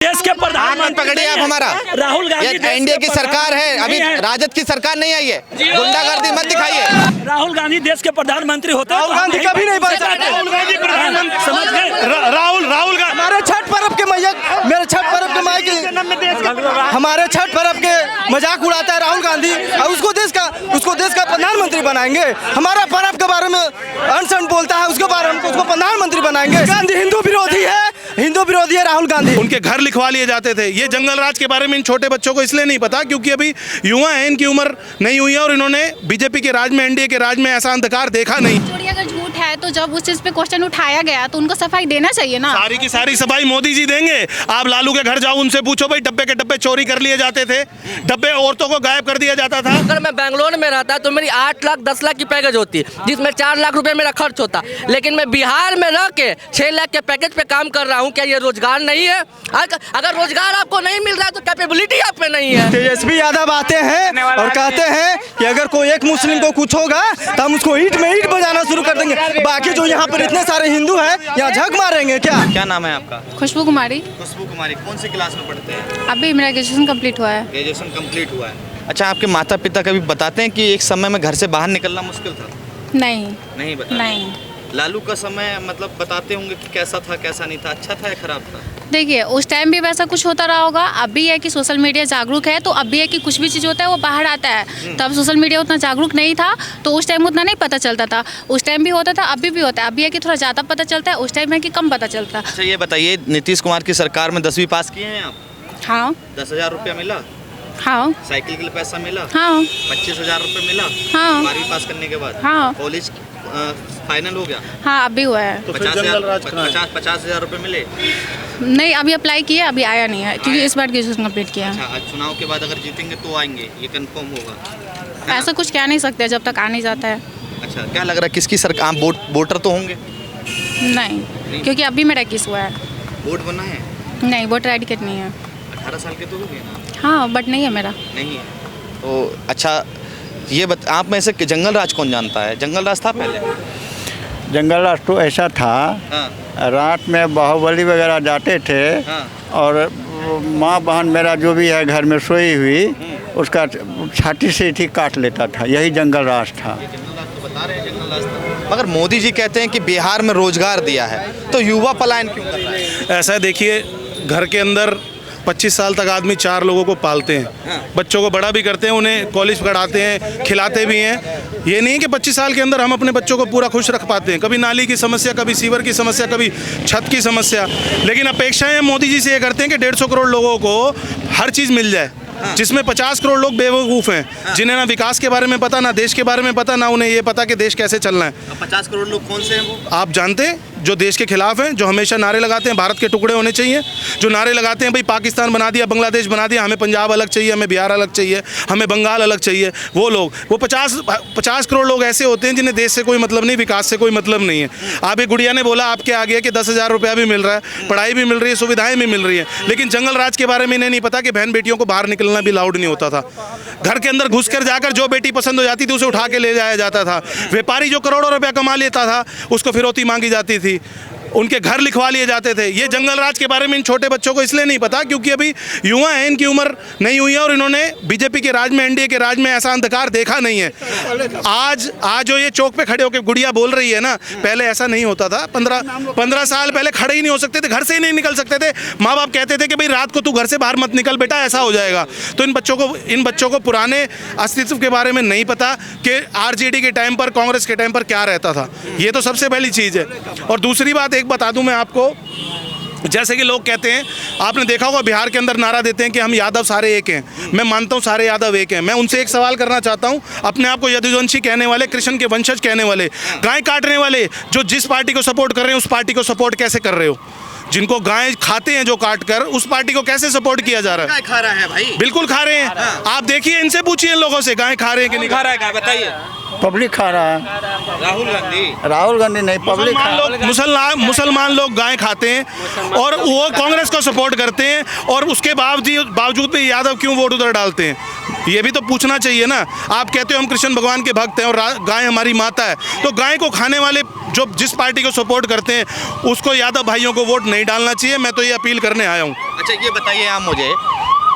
देश के प्रधानमंत्री पकड़िए आप हमारा राहुल गांधी एनडीए की सरकार है, अभी राजद की सरकार नहीं आई है। गुंडागर्दी मत दिखाइए। राहुल गांधी देश के प्रधानमंत्री होते हैं। राहुल गांधी कभी नहीं बन सकते। राहुल गांधी प्रधानमंत्री समझ गए। राहुल गांधी हमारे छठ पर्व के मेरे छठ पर्व के माई हमारे छठ पर्व के मजाक उड़ाता है राहुल गांधी और उसको देश का प्रधानमंत्री बनाएंगे। हमारा पर्व के बारे में अनशन बोलता है, उसके बारे में उसको प्रधानमंत्री बनाएंगे। गांधी हिंदू विरोधी है राहुल गांधी। उनके घर लिखवा लिए जाते थे। ये जंगल राज के बारे में इन छोटे बच्चों को इसलिए नहीं पता क्योंकि अभी युवा हैं, इनकी उम्र नहीं हुई है और इन्होंने बीजेपी के राज में, एनडीए के राज में ऐसा अंधकार देखा नहीं। अगर झूठ है तो जब उस चीज पे क्वेश्चन उठाया गया तो उनको सफाई देना चाहिए ना। सारी की सारी सफाई मोदी जी देंगे। आप लालू के घर जाओ, उनसे पूछो भाई डब्बे के डब्बे चोरी कर लिए जाते थे, डब्बे औरतों को गायब कर दिया जाता था। अगर मैं बेंगलोर में रहता तो मेरी 8 लाख 10 लाख की पैकेज होती जिसमें 4 लाख रुपए मेरा खर्च होता, लेकिन मैं बिहार में रह के 6 लाख के पैकेज पे काम कर रहा हूँ। क्या ये रोजगार नहीं है? अगर रोजगार आपको नहीं मिल रहा है तो कैपेबिलिटी आप में नहीं है। तेजस्वी यादव आते हैं और कहते हैं कि अगर कोई एक मुस्लिम को कुछ होगा तो हम उसको ईंट में ईंट बजाना शुरू कर देंगे। बाकी जो यहाँ पर इतने सारे हिंदू हैं यहाँ झक मारेंगे क्या? क्या नाम है आपका? खुशबू कुमारी। खुशबू कुमारी। कौन सी क्लास में पढ़ते हैं? अभी मेरा ग्रेजुएशन कंप्लीट हुआ है। ग्रेजुएशन कंप्लीट हुआ है। अच्छा, आपके माता पिता कभी बताते हैं कि एक समय में घर से बाहर निकलना मुश्किल था? नहीं बताते। नहीं। लालू का समय मतलब बताते होंगे कि कैसा था कैसा नहीं था, अच्छा था या खराब था? देखिए उस टाइम भी वैसा कुछ होता रहा होगा। अभी है कि सोशल मीडिया जागरूक है तो अभी है कि कुछ भी चीज़ होता है वो बाहर आता है। तब सोशल मीडिया उतना जागरूक नहीं था तो उस टाइम उतना नहीं पता चलता था। उस टाइम भी होता था, अभी भी होता है। अभी है कि थोड़ा ज़्यादा पता चलता है, उस टाइम है कि कम पता चलता है। अच्छा, ये बताइए, नीतीश कुमार की सरकार में 10वीं पास किए हैं आप? हाँ 10,000 रुपया मिला? हाँ साइकिल के लिए पैसा मिला? हाँ 25,000 रुपये मिला? हाँ 12वीं पास करने के बाद? हाँ कॉलेज फाइनल हो गया? हाँ अभी हुआ है। तो फिर जंगल राज कहाँ है? 50,000 रुपये मिले? नहीं अभी अप्लाई किया, अभी आया नहीं है क्योंकि इस बार ग्रेजुएशन कंप्लीट किया। अच्छा, आज चुनाव के बाद अगर जीतेंगे तो आएंगे, ये कंफर्म होगा? ऐसा कुछ कह नहीं सकते जब तक आ नहीं जाता है। अच्छा, क्या लग रहा है किसकी सरकार? आप वोटर तो होंगे? नहीं क्योंकि अभी मेरा किस हुआ है। वोट बना है? नहीं वोटर आई डी कार्ड नहीं है। 18 साल के तो हो गए ना? हाँ बट नहीं है मेरा। नहीं है तो अच्छा, ये आप में से जंगल राज कौन जानता है? जंगल राज था पहले? जंगल राज तो ऐसा था, हाँ। रात में बाहुबली वगैरह जाते थे, हाँ। और माँ बहन मेरा जो भी है घर में सोई हुई उसका छाती से ही काट लेता था। यही जंगल राज था। बता रहे हैं जंगल राज था। मगर मोदी जी कहते हैं कि बिहार में रोजगार दिया है, तो युवा पलायन क्यों कर रहा है? ऐसा है, देखिए घर के अंदर 25 साल तक आदमी 4 लोगों को पालते हैं, बच्चों को बड़ा भी करते हैं, उन्हें कॉलेज पढ़ाते हैं, खिलाते भी हैं। ये नहीं है कि 25 साल के अंदर हम अपने बच्चों को पूरा खुश रख पाते हैं। कभी नाली की समस्या, कभी सीवर की समस्या, कभी छत की समस्या। लेकिन अपेक्षाएं मोदी जी से ये करते हैं कि 150 करोड़ लोगों को हर चीज़ मिल जाए, जिसमें 50 करोड़ लोग बेवकूफ़ हैं, जिन्हें ना विकास के बारे में पता, ना देश के बारे में पता, ना उन्हें ये पता कि देश कैसे चलना है। 50 करोड़ लोग कौन से हैं वो? आप जानते हैं, जो देश के खिलाफ हैं, जो हमेशा नारे लगाते हैं भारत के टुकड़े होने चाहिए, जो नारे लगाते हैं भाई पाकिस्तान बना दिया, बांग्लादेश बना दिया, हमें पंजाब अलग चाहिए, हमें बिहार अलग चाहिए, हमें बंगाल अलग चाहिए, वो लोग, वो 50 करोड़ लोग ऐसे होते हैं जिन्हें देश से कोई मतलब नहीं, विकास से कोई मतलब नहीं है। आप एक गुड़िया ने बोला आपके आगे कि 10,000 रुपया भी मिल रहा है, पढ़ाई भी मिल रही है, सुविधाएं भी मिल रही है, लेकिन जंगल राज के बारे में इन्हें नहीं पता कि बहन बेटियों को बाहर निकलना भी लाउड नहीं होता था। घर के अंदर घुस कर जाकर जो बेटी पसंद हो जाती थी उसे उठा के ले जाया जाता था। व्यापारी जो करोड़ों रुपया कमा लेता था उसको फिरौती मांगी जाती थी, उनके घर लिखवा लिए जाते थे। ये जंगल राज के बारे में इन छोटे बच्चों को इसलिए नहीं पता क्योंकि अभी युवा हैं, इनकी उम्र नहीं हुई है और इन्होंने बीजेपी के राज में, एनडीए के राज में ऐसा अंधकार देखा नहीं है। आज जो ये चौक पे खड़े होकर गुड़िया बोल रही है ना, पहले ऐसा नहीं होता था। 15 साल पहले खड़े ही नहीं हो सकते थे, घर से ही नहीं निकल सकते थे। माँ बाप कहते थे कि भाई रात को तू घर से बाहर मत निकल बेटा, ऐसा हो जाएगा। तो इन बच्चों को पुराने अस्तित्व के बारे में नहीं पता कि आरजेडी के टाइम पर, कांग्रेस के टाइम पर क्या रहता था। ये तो सबसे पहली चीज़ है। और दूसरी बात एक बता दूं मैं आपको, जैसे कि लोग कहते हैं, आपने देखा होगा बिहार के अंदर नारा देते हैं कि हम यादव सारे एक हैं। मैं मानता हूं सारे यादव एक हैं। मैं उनसे एक सवाल करना चाहता हूं, अपने आप को यदुवंशी कहने वाले, कृष्ण के वंशज कहने वाले, गाय काटने वाले, जो जिस पार्टी को सपोर्ट कर रहे हैं उस पार्टी को सपोर्ट कैसे कर रहे हो? जिनको गाय खाते हैं जो काट कर, उस पार्टी को कैसे सपोर्ट किया जा रहा है? गाय खा रहा है भाई, बिल्कुल खा रहे हैं। आप देखिए, इनसे पूछिए लोगों से गाय खा रहे हैं कि नहीं खा रहा है गाय, बताइए। पब्लिक खा रहा है। राहुल गांधी नहीं, पब्लिक मुसलमान लोग गाय खाते हैं और वो कांग्रेस को सपोर्ट करते हैं, और उसके बावजूद भी यादव क्यों वोट उधर डालते हैं? ये भी तो पूछना चाहिए ना। आप कहते हो हम कृष्ण भगवान के भक्त हैं और गाय हमारी माता है, तो गाय को खाने वाले जो जिस पार्टी को सपोर्ट करते हैं उसको यादव भाइयों को वोट नहीं डालना चाहिए। मैं तो ये अपील करने आया हूँ। अच्छा ये बताइए आप मुझे,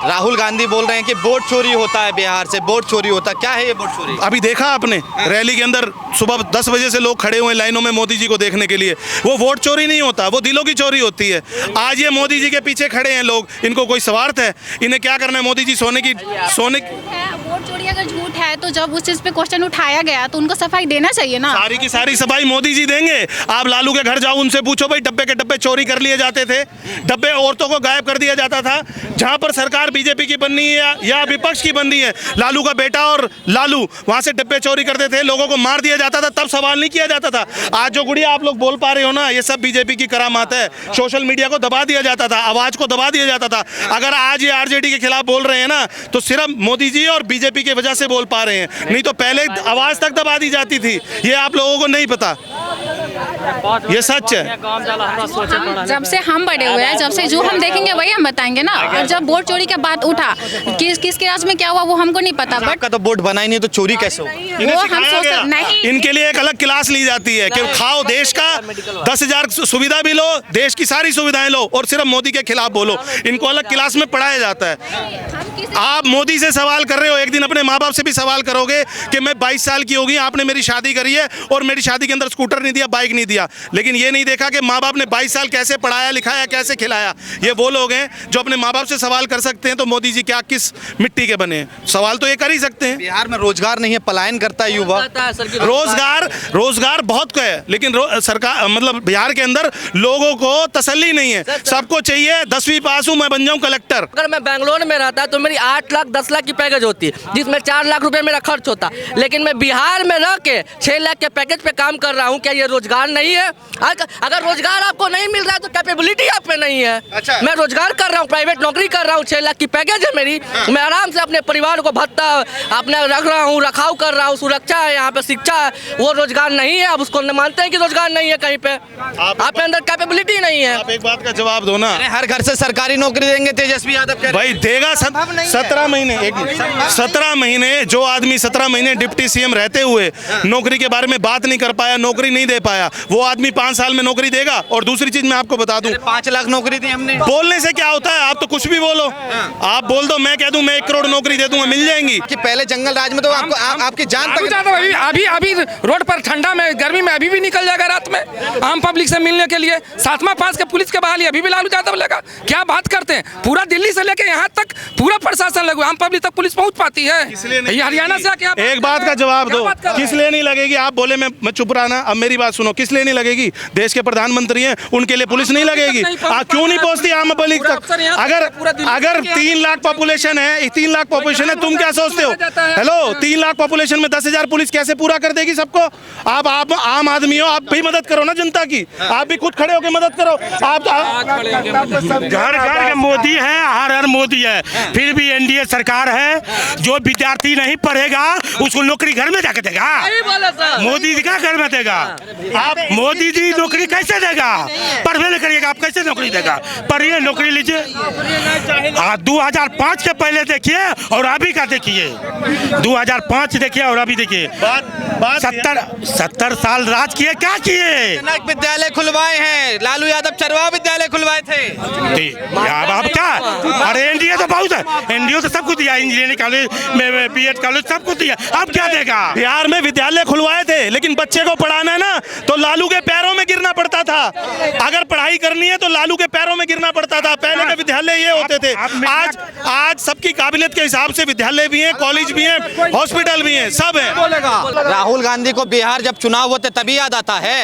राहुल गांधी बोल रहे हैं कि वोट चोरी होता है, बिहार से वोट चोरी होता है, क्या है ये वोट चोरी? अभी देखा आपने रैली के अंदर सुबह 10 बजे से लोग खड़े हुए लाइनों में मोदी जी को देखने के लिए। वो वोट चोरी नहीं होता, वो दिलों की चोरी होती है। आज ये मोदी जी के पीछे खड़े हैं लोग, इनको कोई स्वार्थ है? इन्हें क्या करना है? मोदी जी वोट चोरी अगर झूठ है तो जब उस चीज पे क्वेश्चन उठाया गया तो उनको सफाई देना चाहिए ना। सारी की सारी सफाई मोदी जी देंगे। आप लालू के घर जाओ, उनसे पूछो भाई डब्बे के डब्बे चोरी कर लिए जाते थे, डब्बे औरतों को गायब कर दिया जाता था। जहां पर सरकार बीजेपी की बननी है या विपक्ष की बननी है, लालू का बेटा और लालू वहां से डब्बे चोरी करते थे, लोगों को मार दिया जाता था, तब सवाल नहीं किया जाता था। आज जो गुड़िया आप लोग बोल पा रहे हो ना, ये सब बीजेपी की करामात है। सोशल मीडिया को दबा दिया जाता था, आवाज को दबा दिया जाता था। अगर आज ये आरजेडी के खिलाफ बोल रहे हैं ना, तो सिर्फ मोदी जी और बीजेपी की वजह से बोल पा रहे हैं, नहीं तो पहले आवाज तक दबा दी जाती थी। ये आप लोगों को नहीं पता, ये सच है। जब से हम बड़े हुए हैं, जब से जो हम देखेंगे वही हम बताएंगे ना। और जब वोट चोरी की बात उठा, किसके राज में क्या हुआ वो हमको नहीं पता, बट आपका तो वोट बना ही नहीं तो चोरी कैसे हो? वो हम सोच नहीं। इनके लिए एक अलग क्लास ली जाती है कि खाओ देश का 10,000 सुविधा भी लो, देश की सारी सुविधाएं लो और सिर्फ मोदी के खिलाफ बोलो। इनको अलग क्लास में पढ़ाया जाता है। आप मोदी से सवाल कर रहे हो, एक दिन अपने माँ बाप से भी सवाल करोगे कि मैं 22 साल की होगी, आपने मेरी शादी करी है और मेरी शादी के अंदर स्कूटर नहीं दिया, बाइक नहीं दिया, लेकिन ये नहीं देखा कि माँ बाप ने 22 साल कैसे पढ़ाया लिखाया, कैसे खिलाया। ये वो लोग हैं जो अपने माँ बाप से सवाल कर सकते हैं, तो मोदी जी क्या किस मिट्टी के बने? सवाल तो ये कर ही सकते हैं। बिहार में रोजगार नहीं है, पलायन करता है युवा। रोजगार बहुत है, लेकिन सरकार मतलब बिहार के अंदर लोगों को तसल्ली नहीं है। सबको चाहिए 10वीं पास हूँ मैं बन जाऊँ कलेक्टर। अगर मैं बेंगलोर में रहता तो मेरी 8 लाख 10 लाख की पैकेज होती, जिसमें 4 लाख रुपए मेरा खर्च होता। लेकिन मैं बिहार में रह के 6 लाख के पैकेज पे काम कर रहा हूँ। क्या ये रोजगार नहीं है? अगर रोजगार आपको नहीं मिल रहा है तो कैपेबिलिटी आप पे नहीं है। अच्छा। मैं रोजगार कर रहा हूँ, प्राइवेट नौकरी कर रहा हूँ, 6 लाख की पैकेज है मेरी। मैं आराम से अपने परिवार को भत्ता अपने रख रहा हूँ, रखाव कर रहा हूँ, सुरक्षा है, यहाँ पे शिक्षा है। वो रोजगार नहीं है। अब उसको मानते हैं कि रोजगार नहीं है, कहीं पे आपके अंदर कैपेबिलिटी नहीं है। आप एक बात का जवाब दो ना। हर घर से सरकारी नौकरी देंगे तेजस्वी यादव कह रहे हैं। भाई देगा 17 महीने, 17 महीने जो आदमी 17 महीने डिप्टी सीएम रहते हुए नौकरी के बारे में बात नहीं कर पाया, नौकरी नहीं दे पाया, वो आदमी 5 साल में नौकरी देगा। और दूसरी चीज मैं आपको बता दूं, 5 लाख नौकरी दी हमने। बोलने से क्या होता है? आप तो कुछ भी बोलो, आप बोल दो, मैं कह दूं मैं 1 करोड़ नौकरी दे दूंगा, मिल जाएंगी। कि पहले जंगल राज में तो आपको आपकी जान तक अभी रोड पर ठंडा में गर्मी में अभी भी निकल जाएगा रात में आम पब्लिक से मिलने के लिए। 7वां पास के पुलिस के बहाली अभी भी लालू यादव लेगा। क्या बात करते हैं? पूरा दिल्ली से लेके यहाँ तक पूरा प्रशासन लगे, आम पब्लिक तक पुलिस पहुँच पाती है? ये हरियाणा से आके एक बात का जवाब दो, किस लिए नहीं लगेगी? आप बोले मैं चुप रहा ना, अब मेरी बात सुनो, किस लिए नहीं लगेगी? देश के प्रधानमंत्री हैं, उनके लिए पुलिस नहीं लगेगी? क्यों नहीं पहुंचती आम पब्लिक तक? अगर 3 लाख पॉपुलेशन है, 3 लाख पॉपुलेशन है, तुम क्या सोचते हो? हेलो, 3 लाख पॉपुलेशन में 10,000 पुलिस कैसे पूरा कर देगी सबको? आप आम आदमी हो, आप भी मदद करो ना जनता की, आप भी खुद खड़े होकर मदद करो। आप घर घर के मोदी है, हर मोदी है, फिर भी एनडीए सरकार है। जो विद्यार्थी नहीं पढ़ेगा उसको नौकरी घर में जाके देगा? मोदी जी का घर में देगा? आप मोदी जी नौकरी कैसे देगा? पढ़वे नहीं करिएगा, आप कैसे नौकरी देगा? पढ़िए, नौकरी लीजिए। 2005 के पहले देखिए और अभी का देखिए, 2005 देखिए और अभी देखिए। 70 साल राज किए, क्या किए? विद्यालय खुलवाए हैं, लालू यादव चरवा विद्यालय खुलवाए थे। अब क्या? अरे एनडीए तो बहुत है, एनडीए तो सब कुछ दिया, इंजीनियरिंग कॉलेज में बीएड कॉलेज सब कुछ दिया। अब क्या देगा? बिहार में विद्यालय खुलवाए थे, लेकिन बच्चे को पढ़ाना है ना तो लालू के पैरों में गिरना पड़ता था। अगर पढ़ाई करनी है तो लालू के पैरों में गिरना पड़ता था। पहले के विद्यालय ये होते थे। आज सबकी काबिलियत के हिसाब से विद्यालय भी हैं, कॉलेज भी हैं, हॉस्पिटल भी हैं, सब है। राहुल गांधी को बिहार जब चुनाव होते तभी याद आता है,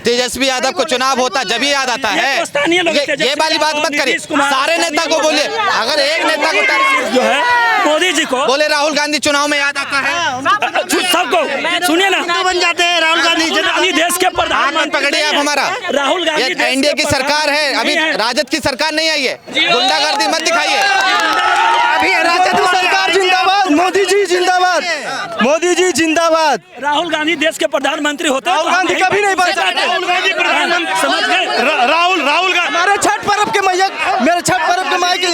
तेजस्वी यादव को चुनाव होता जब ही याद आता है। ये वाली बात मत करिए, सारे नेता को बोलिए। अगर एक नेता को जो है मोदी जी को बोले राहुल गांधी चुनाव में याद आता है, सबको सुनिए ना, बन जाते हैं राहुल गांधी। देश के प्रधानमंत्री पकड़िए आप हमारा। राहुल गांधी एनडीए की सरकार है, अभी राजद की सरकार नहीं आई है, गुंडागर्दी मत दिखाइए। अभी राजद की सरकार जिंदाबाद, मोदी जी जिंदाबाद, मोदी जी जिंदाबाद। राहुल गांधी देश के प्रधानमंत्री होते, राहुल गांधी कभी नहीं बन सकते। राहुल गांधी प्रधानमंत्री समझ गए? राहुल गांधी हमारे छठ पर्व के मैया, मेरे छठ पर्व के माई की,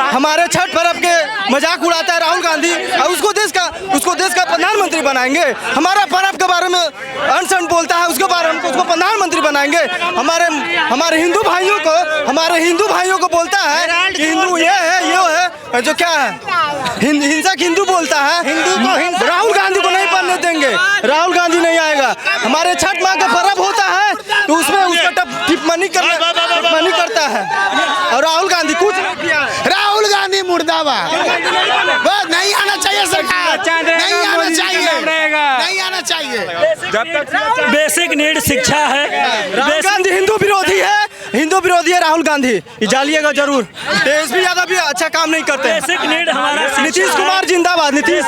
हमारे छठ पर्व के मजाक उड़ाता है राहुल गांधी और उसको देश का प्रधानमंत्री बनाएंगे। हमारा पर्व के बारे में अनशन बोलता है, उसके बारे में उसको प्रधानमंत्री बनाएंगे। हमारे हिंदू भाइयों को बोलता है कि हिंदू ये है जो क्या है हिंसक हिंदू बोलता है। राहुल गांधी को नहीं बनने देंगे, राहुल गांधी नहीं आएगा। हमारे छठ माह का पर्व होता है तो उसमें उसका टिप्पणी करता है और राहुल गांधी कुछ नहीं किया है। राहुल गांधी मुर्दाबाद, बस नहीं आना चाहिए सरकार, नहीं आना चाहिए। बेसिक नीड शिक्षा है। राहुल गांधी हिंदू विरोधी है राहुल गांधी, जालिएगा जरूर। तेजस्वी यादव भी अच्छा काम नहीं करते। बेसिक नीड हमारा नीतीश कुमार जिंदाबाद। नीतीश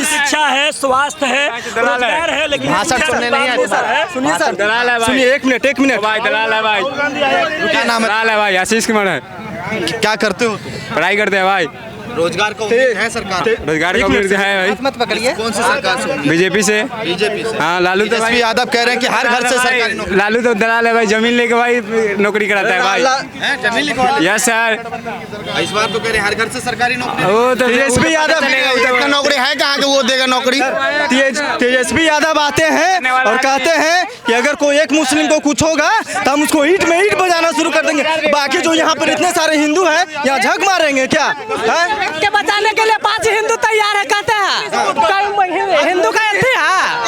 शिक्षा है, स्वास्थ्य है, रोजगार है, लेकिन भाषण सुनने नहीं आते सर। सुनिए सर, सुनिए एक मिनट भाई दलाल है भाई, क्या नाम है? दलाल है भाई, आशीष कुमार है। क्या करते हो? पढ़ाई करते हैं भाई। रोजगार को उम्मीद है सरकार, रोजगार का उम्मीद है भाई। मत पकड़िए। कौन सी सरकार से? बीजेपी से। हाँ, लालू तो तेजस्वी यादव कह रहे हैं कि हर घर से सरकारी नौकरी। लालू तो दलाल है भाई, जमीन लेके भाई नौकरी कराता है भाई। जमीन लिखवा यस सर। इस बार तो कह रहे हैं हर घर से सरकारी नौकरी। वो तो तेजस्वी यादव इतना नौकरी है कहाँ के वो देगा नौकरी? तेजस्वी यादव आते हैं और कहते हैं कि अगर कोई एक मुस्लिम को कुछ होगा तो हम उसको ईंट में ईंट बजाना शुरू कर देंगे। बाकी जो यहाँ पर इतने सारे हिंदू हैं यहाँ झक मारेंगे क्या? के बचाने के लिए 5 हिंदू तैयार है कहते हैं।